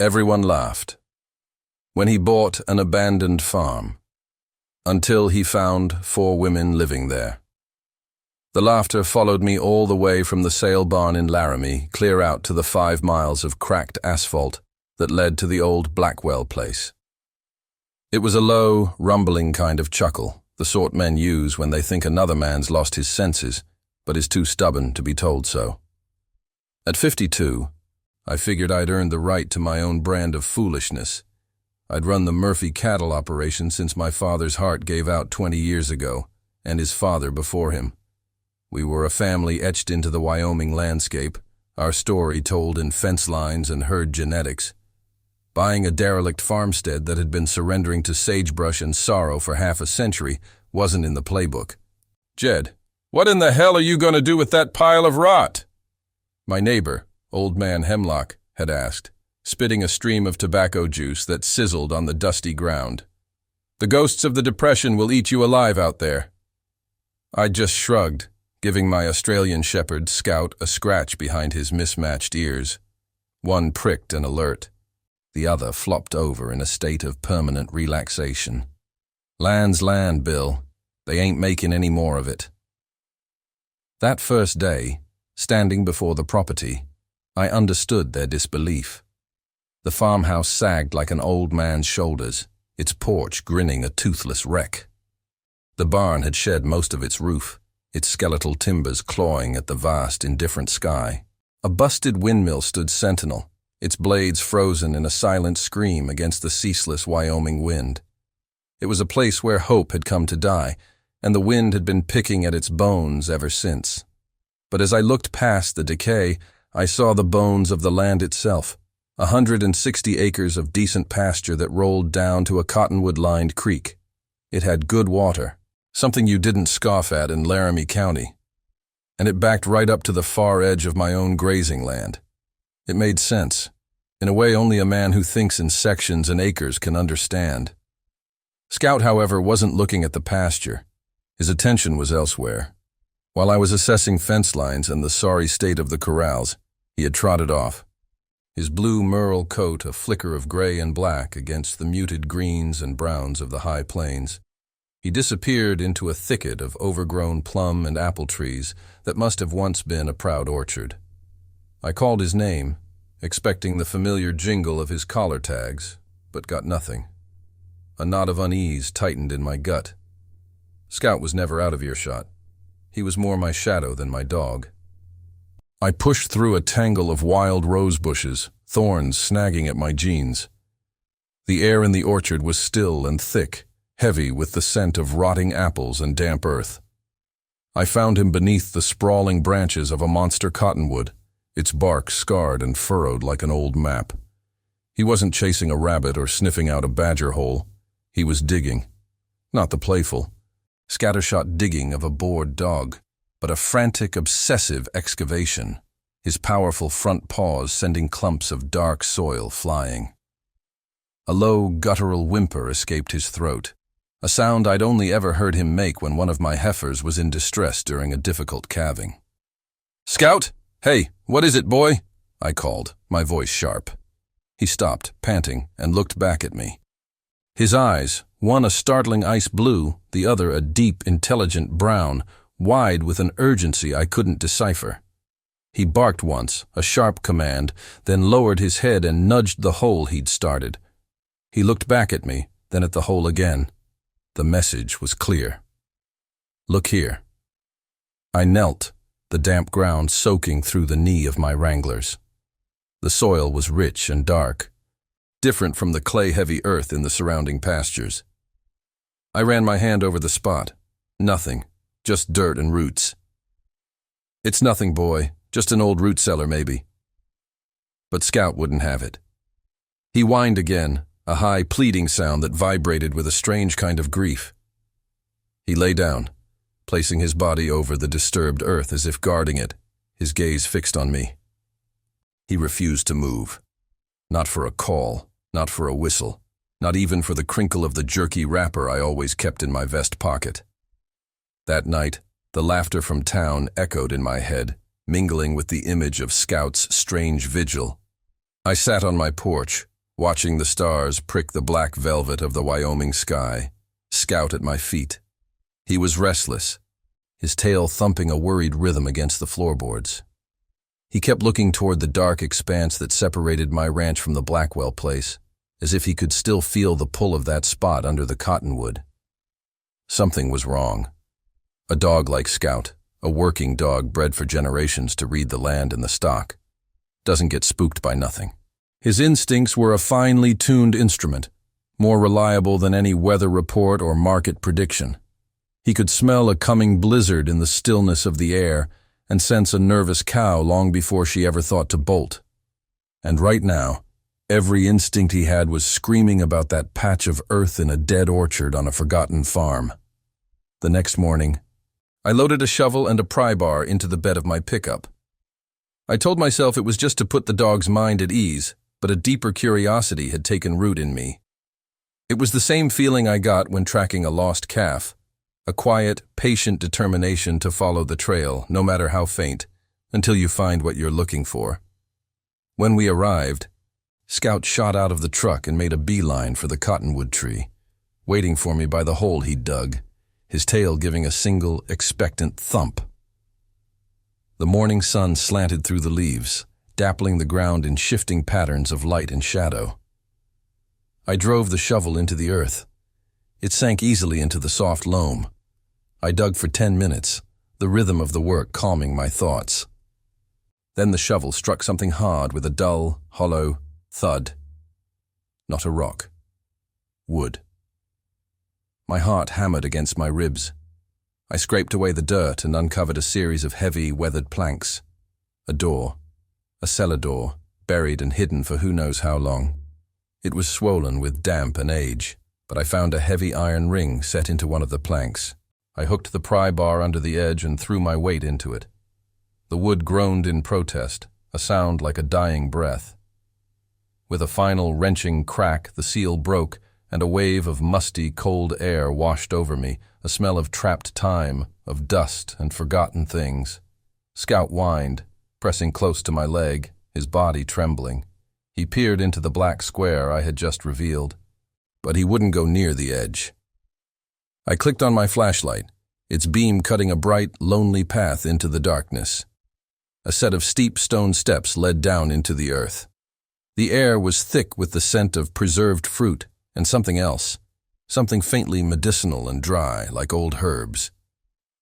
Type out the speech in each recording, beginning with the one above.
Everyone laughed. When he bought an abandoned farm, until he found 4 women living there. The laughter followed me all the way from the sale barn in Laramie, clear out to the 5 miles of cracked asphalt that led to the old Blackwell place. It was a low, rumbling kind of chuckle, the sort men use when they think another man's lost his senses, but is too stubborn to be told so. At 52, I figured I'd earned the right to my own brand of foolishness. I'd run the Murphy cattle operation since my father's heart gave out 20 years ago, and his father before him. We were a family etched into the Wyoming landscape, our story told in fence lines and herd genetics. Buying a derelict farmstead that had been surrendering to sagebrush and sorrow for half a century wasn't in the playbook. "Jed, what in the hell are you going to do with that pile of rot?" My neighbor, Old Man Hemlock, had asked, spitting a stream of tobacco juice that sizzled on the dusty ground. "The ghosts of the Depression will eat you alive out there." I just shrugged, giving my Australian shepherd, Scout, a scratch behind his mismatched ears. One pricked and alert. The other flopped over in a state of permanent relaxation. "Land's land, Bill. They ain't making any more of it." That first day, standing before the property, I understood their disbelief. The farmhouse sagged like an old man's shoulders, its porch grinning a toothless wreck. The barn had shed most of its roof, its skeletal timbers clawing at the vast, indifferent sky. A busted windmill stood sentinel, its blades frozen in a silent scream against the ceaseless Wyoming wind. It was a place where hope had come to die, and the wind had been picking at its bones ever since. But as I looked past the decay, I saw the bones of the land itself, 160 acres of decent pasture that rolled down to a cottonwood-lined creek. It had good water, something you didn't scoff at in Laramie County, and it backed right up to the far edge of my own grazing land. It made sense, in a way only a man who thinks in sections and acres can understand. Scout, however, wasn't looking at the pasture. His attention was elsewhere. While I was assessing fence lines and the sorry state of the corrals, he had trotted off, his blue merle coat a flicker of gray and black against the muted greens and browns of the high plains. He disappeared into a thicket of overgrown plum and apple trees that must have once been a proud orchard. I called his name, expecting the familiar jingle of his collar tags, but got nothing. A knot of unease tightened in my gut. Scout was never out of earshot. He was more my shadow than my dog. I pushed through a tangle of wild rose bushes, thorns snagging at my jeans. The air in the orchard was still and thick, heavy with the scent of rotting apples and damp earth. I found him beneath the sprawling branches of a monster cottonwood, its bark scarred and furrowed like an old map. He wasn't chasing a rabbit or sniffing out a badger hole. He was digging. Not the playful, scattershot digging of a bored dog, but a frantic, obsessive excavation, his powerful front paws sending clumps of dark soil flying. A low, guttural whimper escaped his throat, a sound I'd only ever heard him make when one of my heifers was in distress during a difficult calving. "Scout! Hey, what is it, boy?" I called, my voice sharp. He stopped, panting, and looked back at me. His eyes, one a startling ice blue, the other a deep, intelligent brown, wide with an urgency I couldn't decipher. He barked once, a sharp command, then lowered his head and nudged the hole he'd started. He looked back at me, then at the hole again. The message was clear. "Look here." I knelt, the damp ground soaking through the knee of my wranglers. The soil was rich and dark, different from the clay-heavy earth in the surrounding pastures. I ran my hand over the spot. Nothing, just dirt and roots. "It's nothing, boy, just an old root cellar maybe." But Scout wouldn't have it. He whined again, a high pleading sound that vibrated with a strange kind of grief. He lay down, placing his body over the disturbed earth as if guarding it, his gaze fixed on me. He refused to move. Not for a call, not for a whistle, not even for the crinkle of the jerky wrapper I always kept in my vest pocket. That night, the laughter from town echoed in my head, mingling with the image of Scout's strange vigil. I sat on my porch, watching the stars prick the black velvet of the Wyoming sky, Scout at my feet. He was restless, his tail thumping a worried rhythm against the floorboards. He kept looking toward the dark expanse that separated my ranch from the Blackwell place, as if he could still feel the pull of that spot under the cottonwood. Something was wrong. A dog like Scout, a working dog bred for generations to read the land and the stock, doesn't get spooked by nothing. His instincts were a finely tuned instrument, more reliable than any weather report or market prediction. He could smell a coming blizzard in the stillness of the air and sense a nervous cow long before she ever thought to bolt. And right now, every instinct he had was screaming about that patch of earth in a dead orchard on a forgotten farm. The next morning, I loaded a shovel and a pry bar into the bed of my pickup. I told myself it was just to put the dog's mind at ease, but a deeper curiosity had taken root in me. It was the same feeling I got when tracking a lost calf, a quiet, patient determination to follow the trail, no matter how faint, until you find what you're looking for. When we arrived, Scout shot out of the truck and made a beeline for the cottonwood tree, waiting for me by the hole he'd dug, his tail giving a single, expectant thump. The morning sun slanted through the leaves, dappling the ground in shifting patterns of light and shadow. I drove the shovel into the earth. It sank easily into the soft loam. I dug for 10 minutes, the rhythm of the work calming my thoughts. Then the shovel struck something hard with a dull, hollow thud. Not a rock. Wood. My heart hammered against my ribs. I scraped away the dirt and uncovered a series of heavy, weathered planks. A door. A cellar door, buried and hidden for who knows how long. It was swollen with damp and age, but I found a heavy iron ring set into one of the planks. I hooked the pry bar under the edge and threw my weight into it. The wood groaned in protest, a sound like a dying breath. With a final wrenching crack, the seal broke, and a wave of musty, cold air washed over me, a smell of trapped time, of dust and forgotten things. Scout whined, pressing close to my leg, his body trembling. He peered into the black square I had just revealed, but he wouldn't go near the edge. I clicked on my flashlight, its beam cutting a bright, lonely path into the darkness. A set of steep stone steps led down into the earth. The air was thick with the scent of preserved fruit and something else, something faintly medicinal and dry, like old herbs.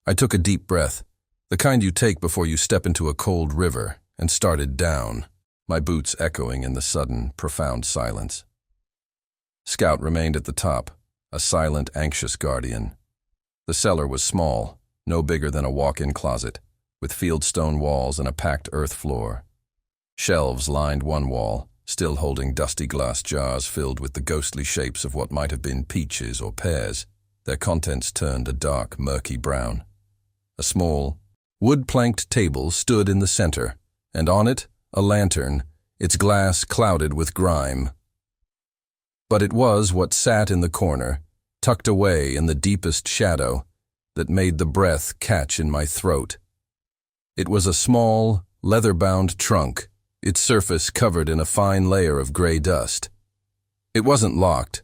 I took a deep breath, the kind you take before you step into a cold river, and started down, my boots echoing in the sudden, profound silence. Scout remained at the top, a silent, anxious guardian. The cellar was small, no bigger than a walk-in closet, with fieldstone walls and a packed earth floor. Shelves lined one wall, still holding dusty glass jars filled with the ghostly shapes of what might have been peaches or pears, their contents turned a dark, murky brown. A small, wood-planked table stood in the center, and on it, a lantern, its glass clouded with grime. But it was what sat in the corner, tucked away in the deepest shadow, that made the breath catch in my throat. It was a small, leather-bound trunk, its surface covered in a fine layer of gray dust. It wasn't locked.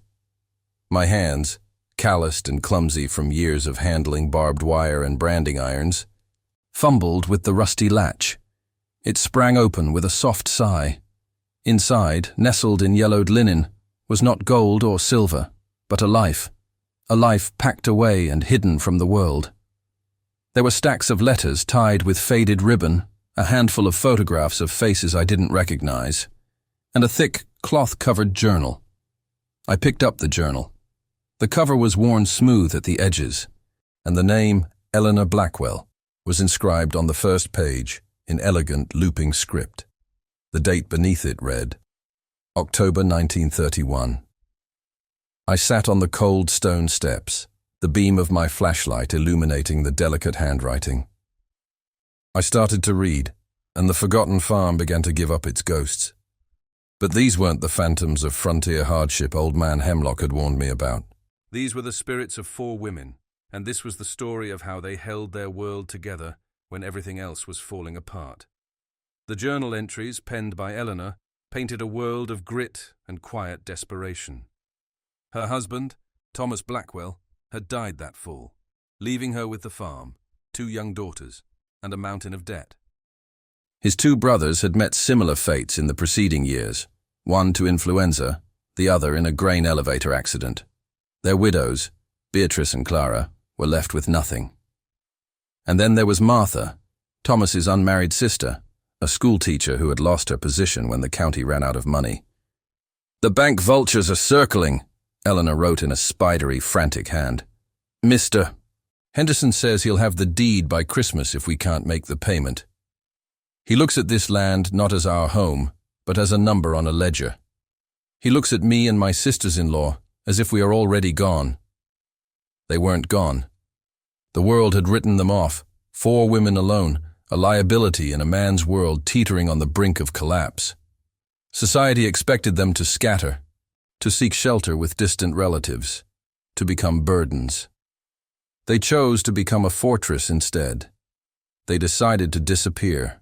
My hands, calloused and clumsy from years of handling barbed wire and branding irons, fumbled with the rusty latch. It sprang open with a soft sigh. Inside, nestled in yellowed linen, was not gold or silver, but a life packed away and hidden from the world. There were stacks of letters tied with faded ribbon, a handful of photographs of faces I didn't recognize, and a thick, cloth-covered journal. I picked up the journal. The cover was worn smooth at the edges, and the name Eleanor Blackwell was inscribed on the first page in elegant, looping script. The date beneath it read, October 1931. I sat on the cold stone steps, the beam of my flashlight illuminating the delicate handwriting. I started to read, and the forgotten farm began to give up its ghosts. But these weren't the phantoms of frontier hardship old man Hemlock had warned me about. These were the spirits of 4 women, and this was the story of how they held their world together when everything else was falling apart. The journal entries, penned by Eleanor, painted a world of grit and quiet desperation. Her husband, Thomas Blackwell, had died that fall, leaving her with the farm, 2 young daughters, and a mountain of debt. His 2 brothers had met similar fates in the preceding years, one to influenza, the other in a grain elevator accident. Their widows, Beatrice and Clara, were left with nothing. And then there was Martha, Thomas's unmarried sister, a schoolteacher who had lost her position when the county ran out of money. "The bank vultures are circling," Eleanor wrote in a spidery, frantic hand. "Mr. Henderson says he'll have the deed by Christmas if we can't make the payment. He looks at this land not as our home, but as a number on a ledger. He looks at me and my sisters-in-law as if we are already gone." They weren't gone. The world had written them off, 4 women alone, a liability in a man's world teetering on the brink of collapse. Society expected them to scatter, to seek shelter with distant relatives, to become burdens. They chose to become a fortress instead. They decided to disappear.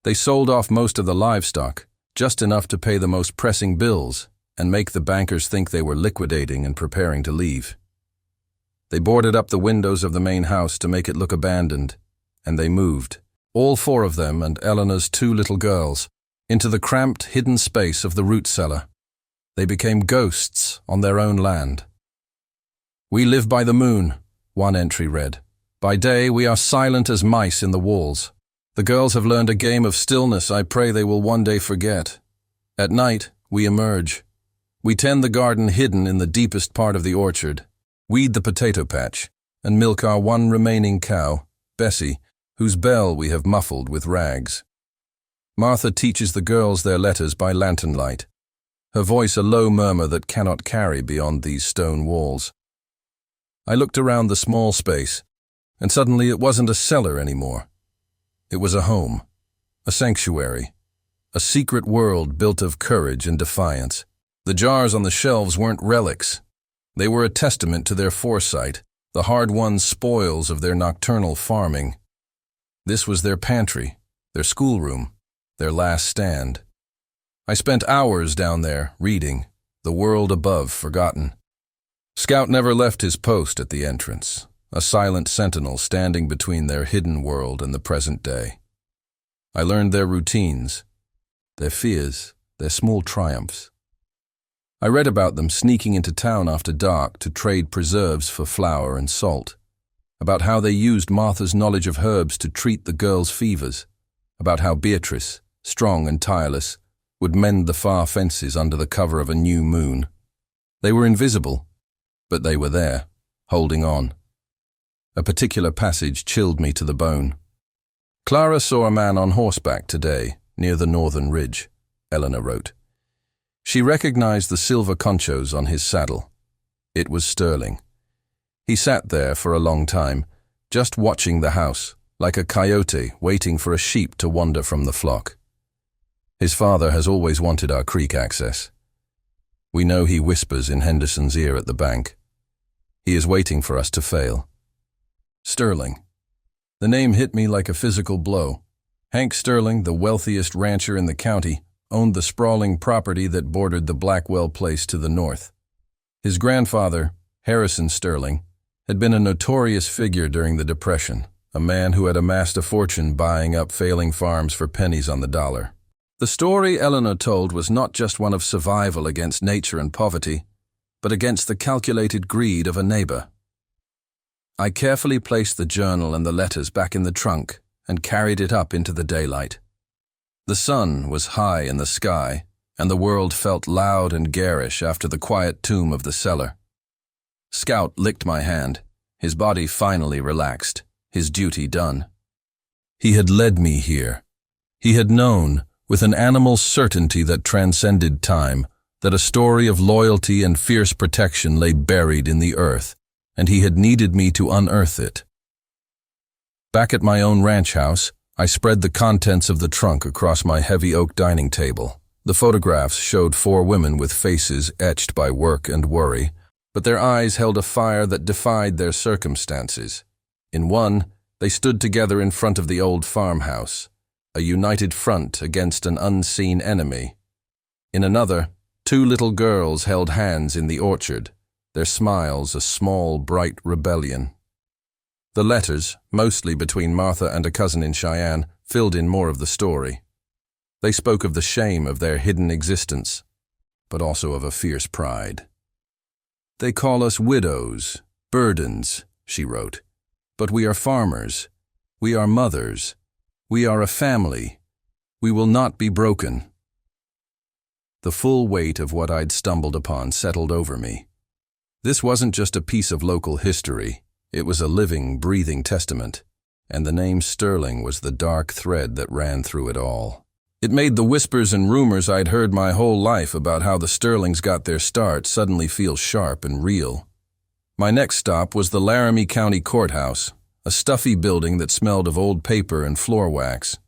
They sold off most of the livestock, just enough to pay the most pressing bills and make the bankers think they were liquidating and preparing to leave. They boarded up the windows of the main house to make it look abandoned, and they moved, all 4 of them and Eleanor's 2 little girls, into the cramped, hidden space of the root cellar. They became ghosts on their own land. "We live by the moon," one entry read. "By day we are silent as mice in the walls. The girls have learned a game of stillness I pray they will one day forget. At night we emerge. We tend the garden hidden in the deepest part of the orchard, weed the potato patch, and milk our one remaining cow, Bessie, whose bell we have muffled with rags. Martha teaches the girls their letters by lantern light, her voice a low murmur that cannot carry beyond these stone walls. I looked around the small space, and suddenly it wasn't a cellar anymore. It was a home, a sanctuary, a secret world built of courage and defiance. The jars on the shelves weren't relics. They were a testament to their foresight, the hard-won spoils of their nocturnal farming. This was their pantry, their schoolroom, their last stand. I spent hours down there, reading, the world above forgotten. Scout never left his post at the entrance, a silent sentinel standing between their hidden world and the present day. I learned their routines, their fears, their small triumphs. I read about them sneaking into town after dark to trade preserves for flour and salt, about how they used Martha's knowledge of herbs to treat the girls' fevers, about how Beatrice, strong and tireless, would mend the far fences under the cover of a new moon. They were invisible, but they were there, holding on. A particular passage chilled me to the bone. "Clara saw a man on horseback today, near the northern ridge," Eleanor wrote. She recognized the silver conchos on his saddle. It was Sterling. He sat there for a long time, just watching the house, like a coyote waiting for a sheep to wander from the flock. His father has always wanted our creek access. We know he whispers in Henderson's ear at the bank. He is waiting for us to fail. Sterling. The name hit me like a physical blow. Hank Sterling, the wealthiest rancher in the county, owned the sprawling property that bordered the Blackwell place to the north. His grandfather, Harrison Sterling, had been a notorious figure during the Depression, a man who had amassed a fortune buying up failing farms for pennies on the dollar. The story Eleanor told was not just one of survival against nature and poverty, but against the calculated greed of a neighbor. I carefully placed the journal and the letters back in the trunk and carried it up into the daylight. The sun was high in the sky, and the world felt loud and garish after the quiet tomb of the cellar. Scout licked my hand, his body finally relaxed, his duty done. He had led me here. He had known, with an animal certainty that transcended time, that a story of loyalty and fierce protection lay buried in the earth, and he had needed me to unearth it. Back at my own ranch house, I spread the contents of the trunk across my heavy oak dining table. The photographs showed 4 women with faces etched by work and worry, but their eyes held a fire that defied their circumstances. In one, they stood together in front of the old farmhouse, a united front against an unseen enemy, In another, two little girls held hands in the orchard, their smiles a small, bright rebellion. The letters, mostly between Martha and a cousin in Cheyenne, filled in more of the story. They spoke of the shame of their hidden existence, but also of a fierce pride. "They call us widows, burdens," she wrote, "but we are farmers. We are mothers. We are a family. We will not be broken." The full weight of what I'd stumbled upon settled over me. This wasn't just a piece of local history. It was a living, breathing testament, and the name Sterling was the dark thread that ran through it all. It made the whispers and rumors I'd heard my whole life about how the Sterlings got their start suddenly feel sharp and real. My next stop was the Laramie County Courthouse, a stuffy building that smelled of old paper and floor wax.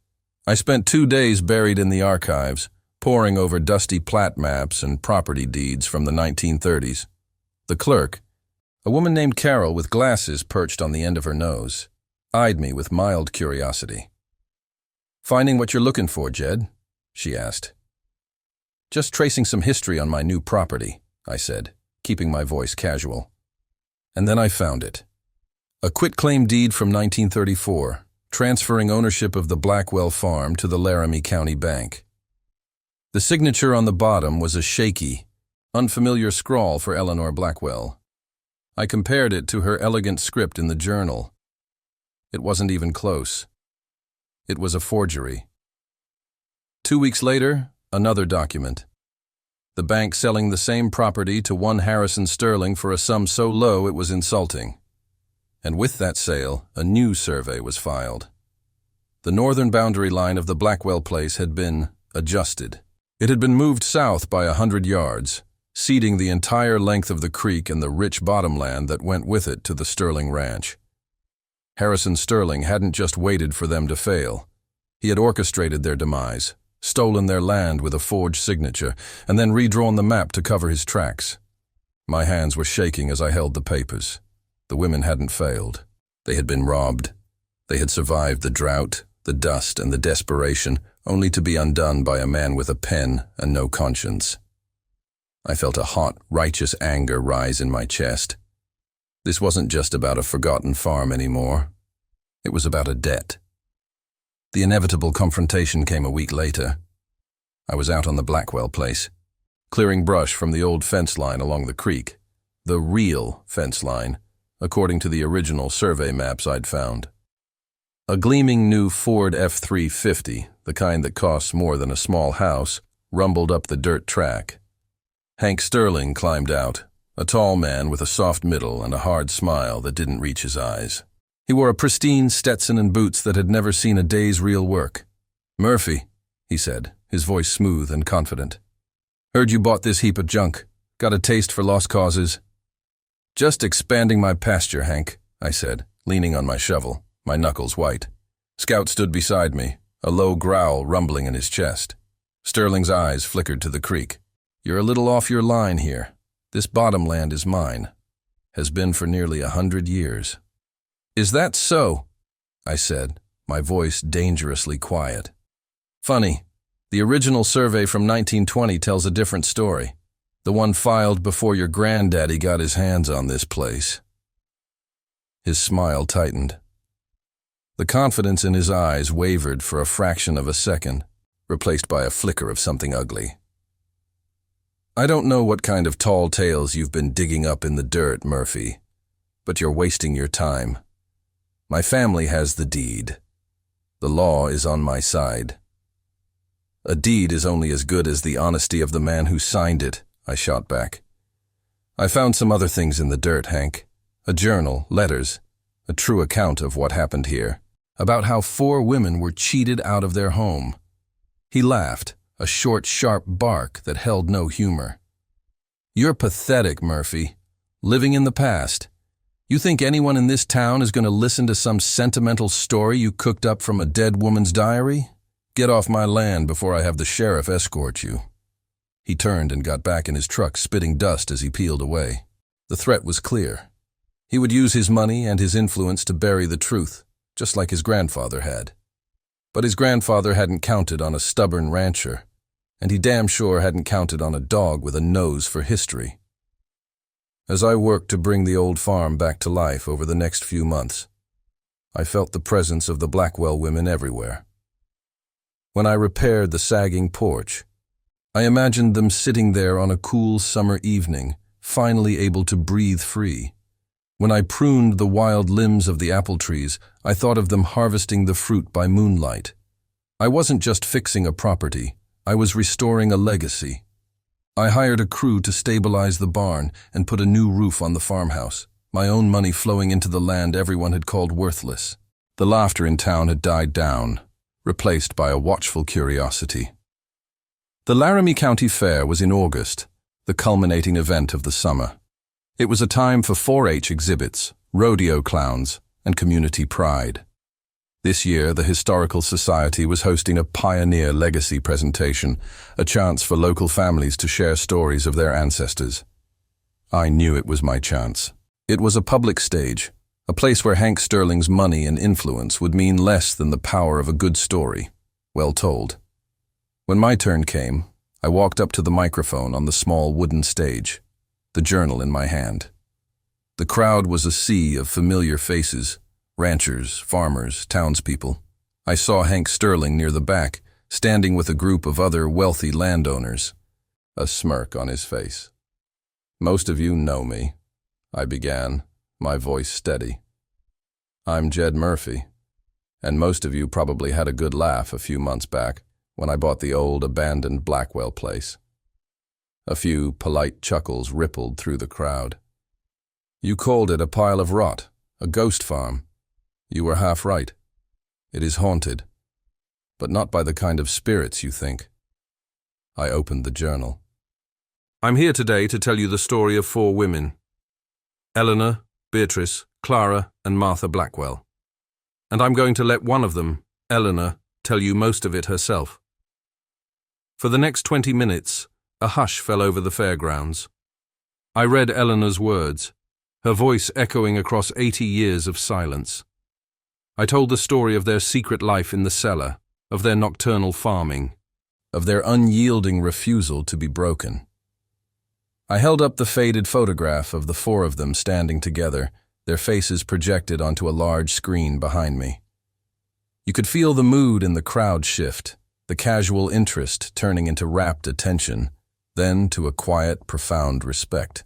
I spent 2 days buried in the archives, poring over dusty plat maps and property deeds from the 1930s. The clerk, a woman named Carol with glasses perched on the end of her nose, eyed me with mild curiosity. "Finding what you're looking for, Jed?" she asked. "Just tracing some history on my new property," I said, keeping my voice casual. And then I found it. A quitclaim deed from 1934, transferring ownership of the Blackwell farm to the Laramie County Bank. The signature on the bottom was a shaky, unfamiliar scrawl for Eleanor Blackwell. I compared it to her elegant script in the journal. It wasn't even close. It was a forgery. 2 weeks later, another document. The bank selling the same property to one Harrison Sterling for a sum so low it was insulting. And with that sale, a new survey was filed. The northern boundary line of the Blackwell place had been adjusted. It had been moved south by 100 yards, ceding the entire length of the creek and the rich bottomland that went with it to the Sterling Ranch. Harrison Sterling hadn't just waited for them to fail. He had orchestrated their demise, stolen their land with a forged signature, and then redrawn the map to cover his tracks. My hands were shaking as I held the papers. The women hadn't failed. They had been robbed. They had survived the drought, the dust, and the desperation, only to be undone by a man with a pen and no conscience. I felt a hot, righteous anger rise in my chest. This wasn't just about a forgotten farm anymore. It was about a debt. The inevitable confrontation came a week later. I was out on the Blackwell place, clearing brush from the old fence line along the creek, the real fence line, according to the original survey maps I'd found. A gleaming new Ford F-350, the kind that costs more than a small house, rumbled up the dirt track. Hank Sterling climbed out, a tall man with a soft middle and a hard smile that didn't reach his eyes. He wore a pristine Stetson and boots that had never seen a day's real work. "Murphy," he said, his voice smooth and confident. "Heard you bought this heap of junk. Got a taste for lost causes?" "Just expanding my pasture, Hank," I said, leaning on my shovel, my knuckles white. Scout stood beside me, a low growl rumbling in his chest. Sterling's eyes flickered to the creek. "You're a little off your line here. This bottomland is mine. Has been for nearly 100 years. "Is that so?" I said, my voice dangerously quiet. "Funny, the original survey from 1920 tells a different story. The one filed before your granddaddy got his hands on this place." His smile tightened. The confidence in his eyes wavered for a fraction of a second, replaced by a flicker of something ugly. "I don't know what kind of tall tales you've been digging up in the dirt, Murphy, but you're wasting your time. My family has the deed. The law is on my side." "A deed is only as good as the honesty of the man who signed it," I shot back. "I found some other things in the dirt, Hank. A journal, letters, a true account of what happened here, about how 4 women were cheated out of their home." He laughed, a short, sharp bark that held no humor. "You're pathetic, Murphy. Living in the past. You think anyone in this town is going to listen to some sentimental story you cooked up from a dead woman's diary? Get off my land before I have the sheriff escort you." He turned and got back in his truck, spitting dust as he peeled away. The threat was clear. He would use his money and his influence to bury the truth, just like his grandfather had. But his grandfather hadn't counted on a stubborn rancher, and he damn sure hadn't counted on a dog with a nose for history. As I worked to bring the old farm back to life over the next few months, I felt the presence of the Blackwell women everywhere. When I repaired the sagging porch, I imagined them sitting there on a cool summer evening, finally able to breathe free. When I pruned the wild limbs of the apple trees, I thought of them harvesting the fruit by moonlight. I wasn't just fixing a property, I was restoring a legacy. I hired a crew to stabilize the barn and put a new roof on the farmhouse, my own money flowing into the land everyone had called worthless. The laughter in town had died down, replaced by a watchful curiosity. The Laramie County Fair was in August, the culminating event of the summer. It was a time for 4-H exhibits, rodeo clowns, and community pride. This year, the Historical Society was hosting a pioneer legacy presentation, a chance for local families to share stories of their ancestors. I knew it was my chance. It was a public stage, a place where Hank Sterling's money and influence would mean less than the power of a good story, well told. When my turn came, I walked up to the microphone on the small wooden stage, the journal in my hand. The crowd was a sea of familiar faces, ranchers, farmers, townspeople. I saw Hank Sterling near the back, standing with a group of other wealthy landowners, a smirk on his face. "Most of you know me," I began, my voice steady. "I'm Jed Murphy, and most of you probably had a good laugh a few months back when I bought the old abandoned Blackwell place." A few polite chuckles rippled through the crowd. "You called it a pile of rot, a ghost farm. You were half right. It is haunted, but not by the kind of spirits you think." I opened the journal. "I'm here today to tell you the story of 4 women, Eleanor, Beatrice, Clara, and Martha Blackwell. And I'm going to let one of them, Eleanor, tell you most of it herself." For the next 20 minutes, a hush fell over the fairgrounds. I read Eleanor's words, her voice echoing across 80 years of silence. I told the story of their secret life in the cellar, of their nocturnal farming, of their unyielding refusal to be broken. I held up the faded photograph of the 4 of them standing together, their faces projected onto a large screen behind me. You could feel the mood in the crowd shift, the casual interest turning into rapt attention, then to a quiet, profound respect.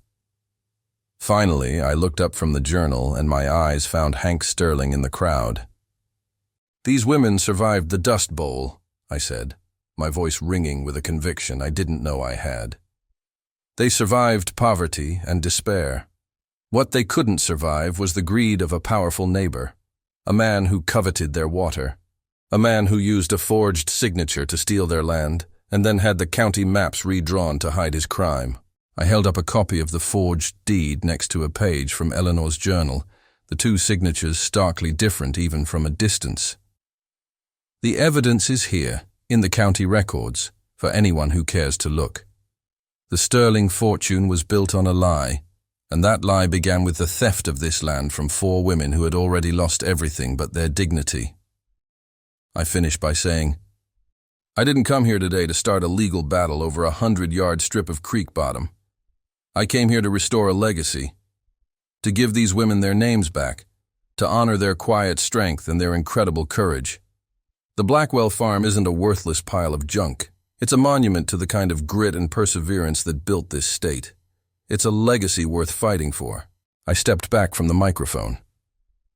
Finally, I looked up from the journal and my eyes found Hank Sterling in the crowd. "These women survived the Dust Bowl," I said, my voice ringing with a conviction I didn't know I had. "They survived poverty and despair. What they couldn't survive was the greed of a powerful neighbor, a man who coveted their water, a man who used a forged signature to steal their land and then had the county maps redrawn to hide his crime." I held up a copy of the forged deed next to a page from Eleanor's journal, the 2 signatures starkly different even from a distance. "The evidence is here, in the county records, for anyone who cares to look. The Sterling fortune was built on a lie, and that lie began with the theft of this land from 4 women who had already lost everything but their dignity." I finished by saying, "I didn't come here today to start a legal battle over a 100-yard strip of creek bottom. I came here to restore a legacy, to give these women their names back, to honor their quiet strength and their incredible courage. The Blackwell farm isn't a worthless pile of junk. It's a monument to the kind of grit and perseverance that built this state. It's a legacy worth fighting for." I stepped back from the microphone.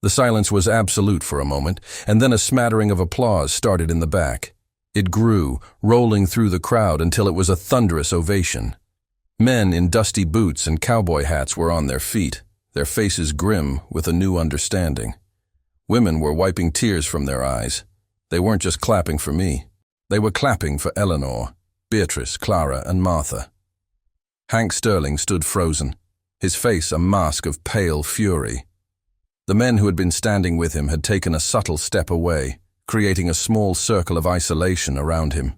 The silence was absolute for a moment, and then a smattering of applause started in the back. It grew, rolling through the crowd until it was a thunderous ovation. Men in dusty boots and cowboy hats were on their feet, their faces grim with a new understanding. Women were wiping tears from their eyes. They weren't just clapping for me. They were clapping for Eleanor, Beatrice, Clara, and Martha. Hank Sterling stood frozen, his face a mask of pale fury. The men who had been standing with him had taken a subtle step away, creating a small circle of isolation around him.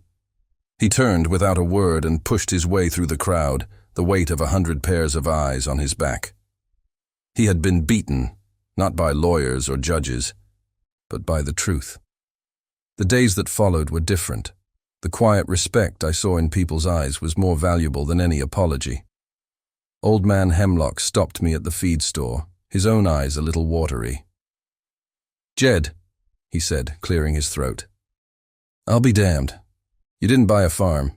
He turned without a word and pushed his way through the crowd, the weight of 100 pairs of eyes on his back. He had been beaten, not by lawyers or judges, but by the truth. The days that followed were different. The quiet respect I saw in people's eyes was more valuable than any apology. Old Man Hemlock stopped me at the feed store, his own eyes a little watery. "Jed," he said, clearing his throat. "I'll be damned. You didn't buy a farm.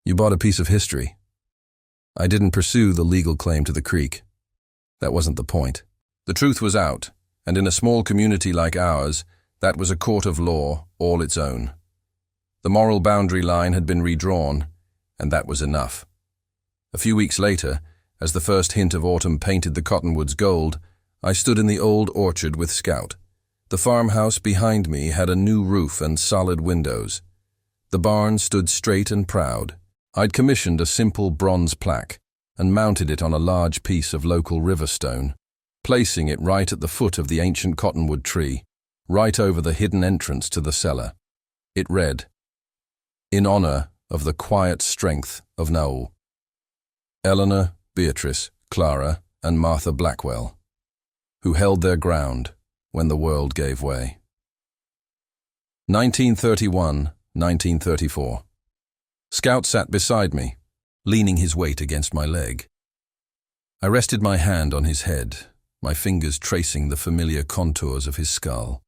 You bought a piece of history. I didn't pursue the legal claim to the creek. That wasn't the point. The truth was out, and in a small community like ours, that was a court of law all its own. The moral boundary line had been redrawn, and that was enough. A few weeks later, as the first hint of autumn painted the cottonwoods gold, I stood in the old orchard with Scout. The farmhouse behind me had a new roof and solid windows. The barn stood straight and proud. I'd commissioned a simple bronze plaque and mounted it on a large piece of local river stone, placing it right at the foot of the ancient cottonwood tree, right over the hidden entrance to the cellar. It read, "In honor of the quiet strength of Naul. Eleanor, Beatrice, Clara, and Martha Blackwell, who held their ground when the world gave way." 1931, 1934. Scout sat beside me, leaning his weight against my leg. I rested my hand on his head, my fingers tracing the familiar contours of his skull.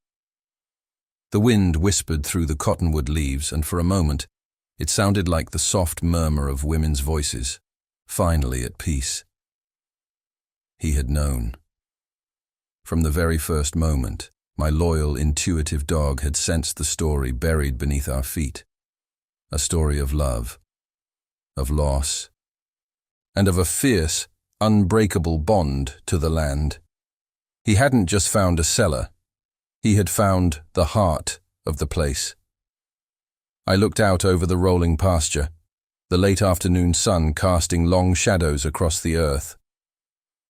The wind whispered through the cottonwood leaves, and for a moment, it sounded like the soft murmur of women's voices, finally at peace. He had known. From the very first moment, my loyal, intuitive dog had sensed the story buried beneath our feet. A story of love, of loss, and of a fierce, unbreakable bond to the land. He hadn't just found a cellar. He had found the heart of the place. I looked out over the rolling pasture, the late afternoon sun casting long shadows across the earth.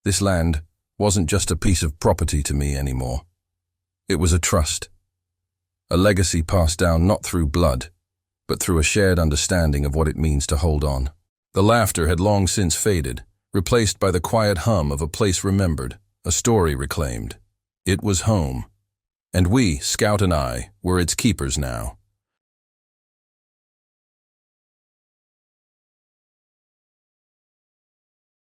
This land wasn't just a piece of property to me anymore. It was a trust, a legacy passed down not through blood, but through a shared understanding of what it means to hold on. The laughter had long since faded, replaced by the quiet hum of a place remembered, a story reclaimed. It was home, and we, Scout and I, were its keepers now.